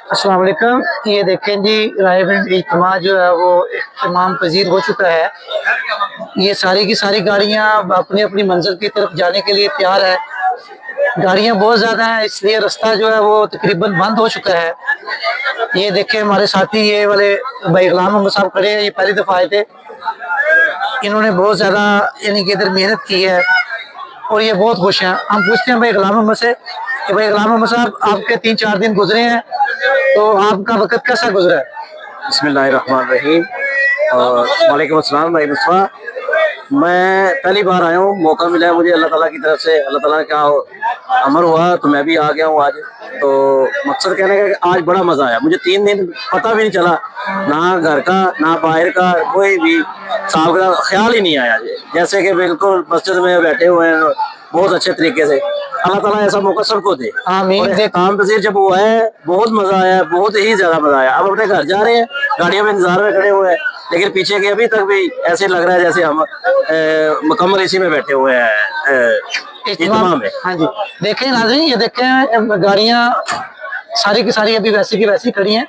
अस्सलाम वालेकुम। ये देखें जी, रायगंज इज्तिमा जो है वो इख्तिमाम पजीर हो चुका है। ये सारी की सारी गाड़ियाँ अपनी अपनी मंजिल की तरफ जाने के लिए तैयार है। गाड़ियाँ बहुत ज़्यादा हैं, इसलिए रास्ता जो है वो तकरीबन बंद हो चुका है। ये देखें हमारे साथी ये वाले भाई गुलाम मोहम्मद साहब खड़े हैं, ये पहली दफ़ा आए थे। इन्होंने बहुत ज़्यादा यानी कि इधर मेहनत की है और ये बहुत खुश हैं। हम पूछते हैं भाई गुलाम मोहम्मद से कि भाई गुलाम मोहम्मद साहब, आपके 3-4 दिन गुजरे हैं, तो आपका वक्त कैसा गुजरा है? बिस्मिल्लाहिर्रहमानिर्रहीम और वालेकुम अस्सलाम भाई मुस्तफा। मैं पहली बार आया हूँ, मौका मिला है मुझे अल्लाह ताला की तरफ से। अल्लाह ताला का अमर हुआ तो मैं भी आ गया हूँ आज। तो मकसद कहने का कि आज बड़ा मजा आया मुझे। 3 दिन पता भी नहीं चला, ना घर का ना बाहर का, कोई भी साहब का ख्याल ही नहीं आया। जैसे कि बिल्कुल मस्जिद में बैठे हुए हैं बहुत अच्छे तरीके से। अल्लाह ताला ऐसा मौका सबको दे। आमीन। काम पजीर जब हुआ है बहुत मजा आया, बहुत ही ज्यादा मजा आया। अब अपने घर जा रहे हैं, गाड़ियों में इंतजार में खड़े हुए हैं, लेकिन पीछे के अभी तक भी ऐसे लग रहा है जैसे हम मुकम्मल इसी में बैठे हुए हैं इज्तिमा में। हाँ जी, देखें नाज़रीन, ये देखें गाड़ियाँ सारी की सारी अभी वैसी की वैसी खड़ी हैं।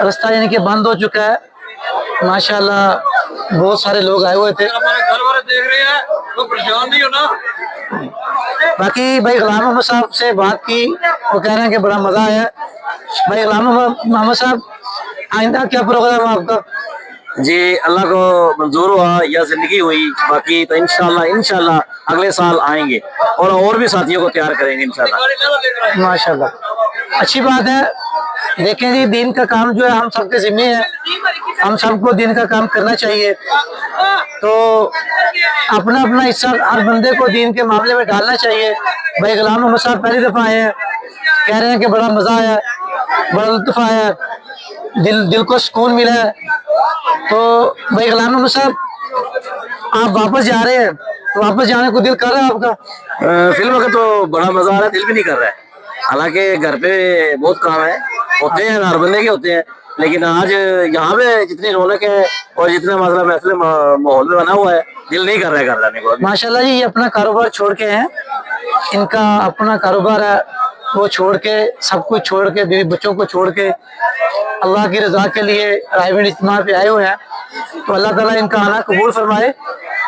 रास्ता यानी कि बंद हो चुका है। माशाल्लाह बहुत सारे लोग आए हुए थे। घर वाले देख रहे हैं तो परेशान नहीं होना। बाकी भाई गुलाम मोहम्मद साहब से बात की, वो कह रहे हैं कि बड़ा मजा आया। भाई गुलाम मोहम्मद साहब, आइंदा क्या प्रोग्राम है आपका? जी अल्लाह को मंजूर हुआ या जिंदगी हुई, बाकी तो इंशाल्लाह अगले साल आएंगे और भी साथियों को तैयार करेंगे इंशाल्लाह। माशाल्लाह, अच्छी बात है। देखें जी, दीन का काम जो है हम सबके जिम्मे है। हम सबको दीन का काम करना चाहिए। तो अपना अपना हिस्सा हर बंदे को दीन के मामले में डालना चाहिए। भाई गुलाम मोहम्मद साहब पहली दफ़ा आए हैं, कह रहे हैं कि बड़ा मज़ा आया, बड़ा लुत्फ़ आया, दिल को सुकून मिला है। तो भाई गुलाम मोहम्मद साहब, आप वापस जा रहे हैं, तो वापस जाने को दिल कर रहा है आपका? फिल्म का तो बड़ा मजा आ रहा है, दिल भी नहीं कर रहा है। हालांकि घर पे बहुत काम है, होते हैं हर बंदे के होते हैं, लेकिन आज यहाँ पे जितनी रौनक है और जितना मतलब महफिल माहौल में बना हुआ है, दिल नहीं कर रहा है घर जाने को। माशाल्लाह जी, ये अपना कारोबार छोड़ के हैं, इनका अपना कारोबार है, वो छोड़ के, सब कुछ छोड़ के, बीवी बच्चों को छोड़ के अल्लाह की रजा के लिए रायगंज इज्तिमा पे आए हुए हैं। तो अल्लाह ताला इनका आना कबूल फरमाए।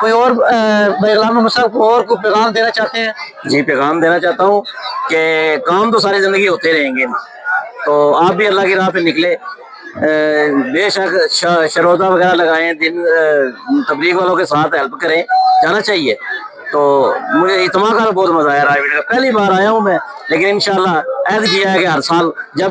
कोई और भाई गुलाम मोहम्मद साहब को और कोई पैगाम देना चाहते हैं? जी, पैगाम देना चाहता हूँ कि काम तो सारी जिंदगी होते रहेंगे, तो आप भी अल्लाह की राह पे निकले। बेशक शरोदा वगैरह लगाएं, दिन तबलीग वालों के साथ हेल्प करें, जाना चाहिए। तो मुझे इज्तिमा का बहुत मजा आया। रायगंज का पहली बार आया हूँ मैं, लेकिन इंशाल्लाह ऐद किया है कि हर साल जब